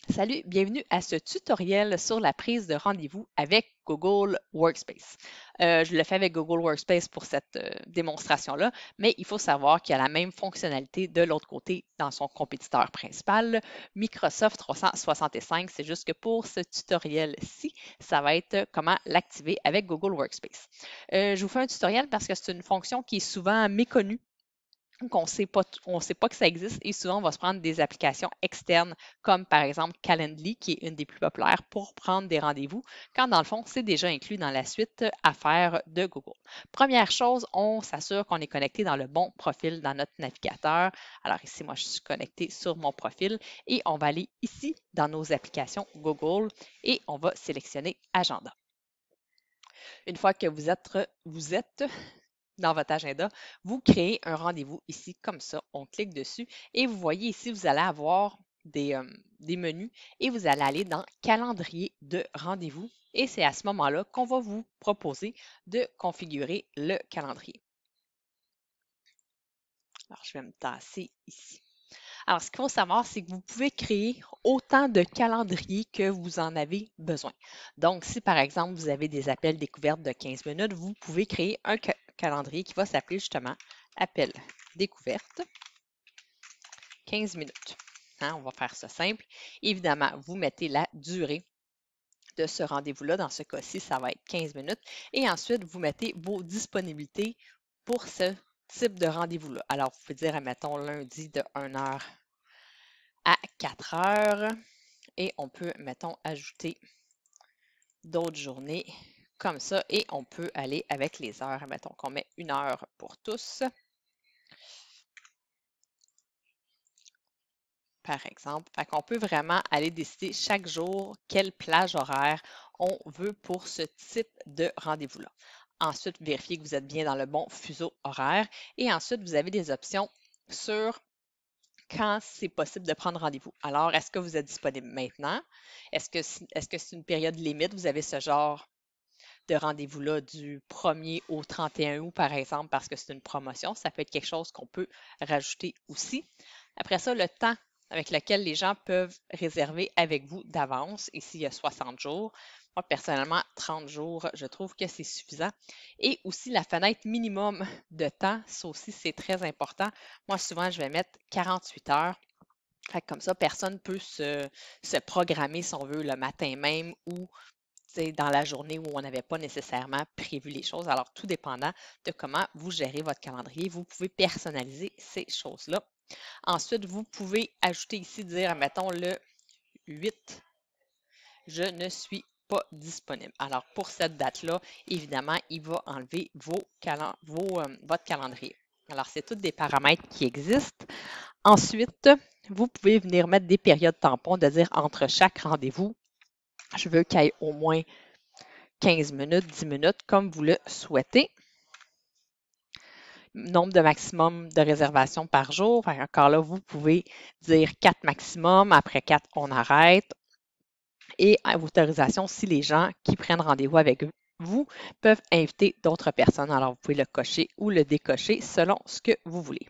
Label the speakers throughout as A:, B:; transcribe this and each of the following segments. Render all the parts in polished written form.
A: Salut, bienvenue à ce tutoriel sur la prise de rendez-vous avec Google Workspace. Je le fais avec Google Workspace pour cette démonstration-là, mais il faut savoir qu'il y a la même fonctionnalité de l'autre côté dans son compétiteur principal, Microsoft 365. C'est juste que pour ce tutoriel-ci, ça va être comment l'activer avec Google Workspace. Je vous fais un tutoriel parce que c'est une fonction qui est souvent méconnue qu'on on sait pas que ça existe et souvent on va se prendre des applications externes comme par exemple Calendly qui est une des plus populaires pour prendre des rendez-vous quand dans le fond c'est déjà inclus dans la suite Affaires de Google. Première chose, on s'assure qu'on est connecté dans le bon profil dans notre navigateur. Alors ici, moi je suis connecté sur mon profil et on va aller ici dans nos applications Google et on va sélectionner Agenda. Une fois que vous êtes dans votre agenda, vous créez un rendez-vous ici comme ça. On clique dessus et vous voyez ici, vous allez avoir des menus et vous allez aller dans calendrier de rendez-vous. Et c'est à ce moment-là qu'on va vous proposer de configurer le calendrier. Alors, je vais me tasser ici. Alors, ce qu'il faut savoir, c'est que vous pouvez créer autant de calendriers que vous en avez besoin. Donc, si par exemple, vous avez des appels découvertes de 15 minutes, vous pouvez créer un calendrier qui va s'appeler justement appel découverte 15 minutes. Hein, on va faire ça simple. Évidemment, vous mettez la durée de ce rendez-vous-là. Dans ce cas-ci, ça va être 15 minutes. Et ensuite, vous mettez vos disponibilités pour ce type de rendez-vous-là. Alors, vous pouvez dire, admettons, lundi de 1 heure à 4 heures. Et on peut, mettons, ajouter d'autres journées comme ça. Et on peut aller avec les heures. Mettons qu'on met 1 heure pour tous, par exemple. Fait qu'on peut vraiment aller décider chaque jour quelle plage horaire on veut pour ce type de rendez-vous-là. Ensuite, vérifiez que vous êtes bien dans le bon fuseau horaire. Et ensuite, vous avez des options sur quand c'est possible de prendre rendez-vous. Alors, est-ce que vous êtes disponible maintenant? Est-ce que c'est une période limite? Vous avez ce genre de rendez-vous-là du 1er au 31 août, par exemple, parce que c'est une promotion. Ça peut être quelque chose qu'on peut rajouter aussi. Après ça, le temps avec lequel les gens peuvent réserver avec vous d'avance. Ici, il y a 60 jours. Moi, personnellement, 30 jours, je trouve que c'est suffisant. Et aussi la fenêtre minimum de temps, ça aussi, c'est très important. Moi, souvent, je vais mettre 48 heures. Fait que comme ça, personne peut se programmer, si on veut, le matin même ou dans la journée où on n'avait pas nécessairement prévu les choses. Alors, tout dépendant de comment vous gérez votre calendrier, vous pouvez personnaliser ces choses-là. Ensuite, vous pouvez ajouter ici, dire, mettons, le 8, je ne suis pas disponible. Alors, pour cette date-là, évidemment, il va enlever votre calendrier. Alors, c'est tous des paramètres qui existent. Ensuite, vous pouvez venir mettre des périodes tampons, de dire entre chaque rendez-vous, je veux qu'il y ait au moins 15 minutes, 10 minutes, comme vous le souhaitez. Nombre de maximum de réservations par jour. Encore là, vous pouvez dire 4 maximum. Après 4, on arrête. Et à autorisation, si les gens qui prennent rendez-vous avec vous peuvent inviter d'autres personnes. Alors, vous pouvez le cocher ou le décocher selon ce que vous voulez.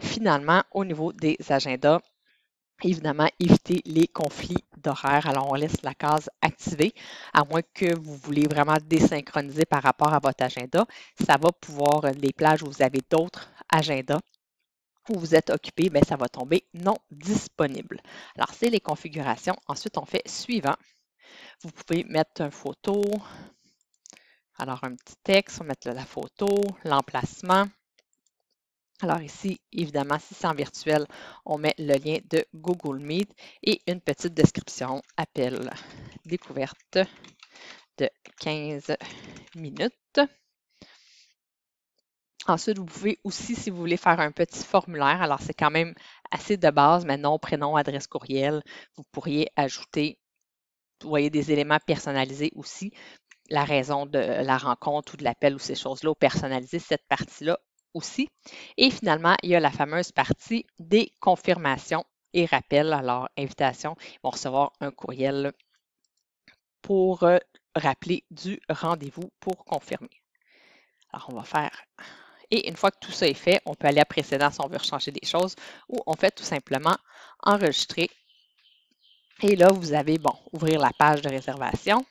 A: Finalement, au niveau des agendas, évidemment, éviter les conflits d'horaire. Alors, on laisse la case activée, à moins que vous voulez vraiment désynchroniser par rapport à votre agenda. Ça va pouvoir, les plages où vous avez d'autres agendas, où vous êtes occupé, bien, ça va tomber non disponible. Alors, c'est les configurations. Ensuite, on fait suivant. Vous pouvez mettre une photo. Alors, un petit texte, on va mettre la photo, l'emplacement. Alors ici, évidemment, si c'est en virtuel, on met le lien de Google Meet et une petite description, appel découverte de 15 minutes. Ensuite, vous pouvez aussi, si vous voulez faire un petit formulaire, alors c'est quand même assez de base, mais nom, prénom, adresse courriel, vous pourriez ajouter, vous voyez, des éléments personnalisés aussi, la raison de la rencontre ou de l'appel ou ces choses-là, ou personnaliser cette partie-là aussi. Et finalement, il y a la fameuse partie des confirmations et rappels. Alors, invitation, ils vont recevoir un courriel pour rappeler du rendez-vous pour confirmer. Alors, on va faire. Et une fois que tout ça est fait, on peut aller à précédent si on veut changer des choses ou on fait tout simplement enregistrer Et là, vous avez, bon, ouvrir la page de réservation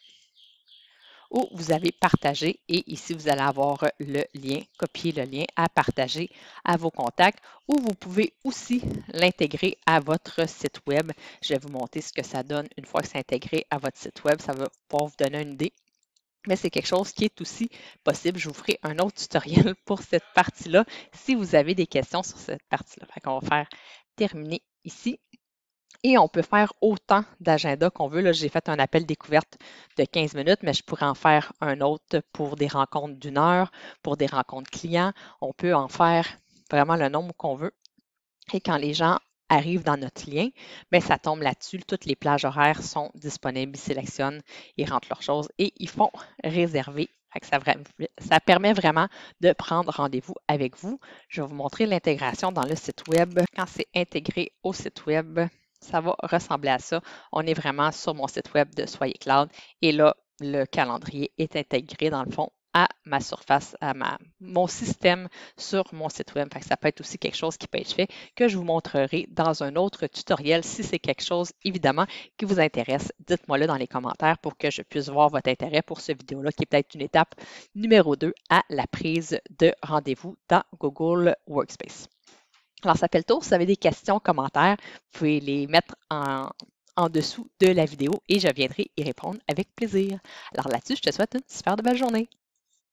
A: où vous avez partagé et ici, vous allez avoir le lien, copier le lien à partager à vos contacts ou vous pouvez aussi l'intégrer à votre site web. Je vais vous montrer ce que ça donne une fois que c'est intégré à votre site web. Ça va pouvoir vous donner une idée. Mais c'est quelque chose qui est aussi possible. Je vous ferai un autre tutoriel pour cette partie-là si vous avez des questions sur cette partie-là. On va faire terminer ici. Et on peut faire autant d'agendas qu'on veut. Là, j'ai fait un appel découverte de 15 minutes, mais je pourrais en faire un autre pour des rencontres d'une heure, pour des rencontres clients. On peut en faire vraiment le nombre qu'on veut. Et quand les gens arrivent dans notre lien, bien, ça tombe là-dessus. Toutes les plages horaires sont disponibles. Ils sélectionnent, ils rentrent leurs choses et ils font réserver. Ça permet vraiment de prendre rendez-vous avec vous. Je vais vous montrer l'intégration dans le site web. Quand c'est intégré au site web, ça va ressembler à ça. On est vraiment sur mon site web de Soyez Cloud et là, le calendrier est intégré dans le fond à ma surface, à mon système sur mon site web. Fait que ça peut être aussi quelque chose qui peut être fait que je vous montrerai dans un autre tutoriel. Si c'est quelque chose, évidemment, qui vous intéresse, dites-moi-le dans les commentaires pour que je puisse voir votre intérêt pour ce vidéo-là, qui est peut-être une étape numéro 2 à la prise de rendez-vous dans Google Workspace. Alors, ça fait le tour. Si vous avez des questions, commentaires, vous pouvez les mettre en dessous de la vidéo et je viendrai y répondre avec plaisir. Alors là-dessus, je te souhaite une super belle journée.